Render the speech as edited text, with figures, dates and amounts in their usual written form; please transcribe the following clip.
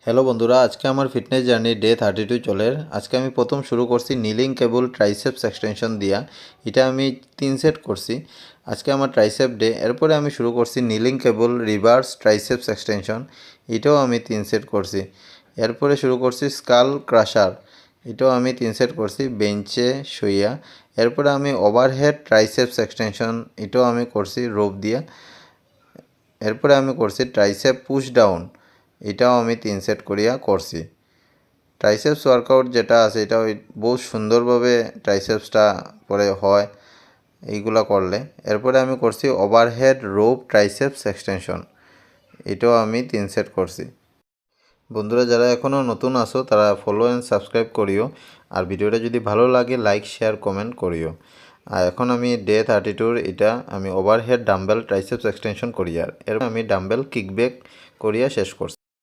Hello বন্ধুরা, আজকে আমার ফিটনেস জার্নি ডে 32 চলের। আজকে আমি প্রথম শুরু করছি নিলিং কেবল ট্রাইসেপস এক্সটেনশন দিয়া। এটা আমি 3 সেট করছি। আজকে আমার ট্রাইসেপ ডে। এরপরে আমি শুরু করছি নিলিং কেবল রিভার্স ট্রাইসেপস এক্সটেনশন। এটাও আমি 3 সেট করছি। এরপরে শুরু করছি স্কাল ক্রাশার। এটাও আমি 3 সেট করছি বেঞ্চে শুইয়া। এরপরে আমি ওভারহেড ট্রাইসেপস এক্সটেনশন, এটাও আমি করছি রোপ দিয়া। এরপরে আমি করছি ট্রাইসেপ পুশ ডাউন, এটাও আমি 3 সেট করিয়া করছি। ট্রাইসেপস ওয়ার্কআউট যেটা আছে এটা বহুত সুন্দরভাবে ট্রাইসেপসটা পরে হয় এইগুলা করলে। এরপরে আমি করছি ওভারহেড রোপ ট্রাইসেপস এক্সটেনশন, এটাও আমি 3 সেট করছি। বন্ধুরা, যারা এখনও নতুন আসো তারা ফলো অ্যান্ড সাবস্ক্রাইব করিও। আর ভিডিওটা যদি ভালো লাগে লাইক শেয়ার কমেন্ট করিও। আর এখন আমি ডে 32 এটা আমি ওভারহেড ডাম্বেল ট্রাইসেপস এক্সটেনশন করি, আর এর আমি ডাম্বেল কিকব্যাক করিয়া শেষ করছি।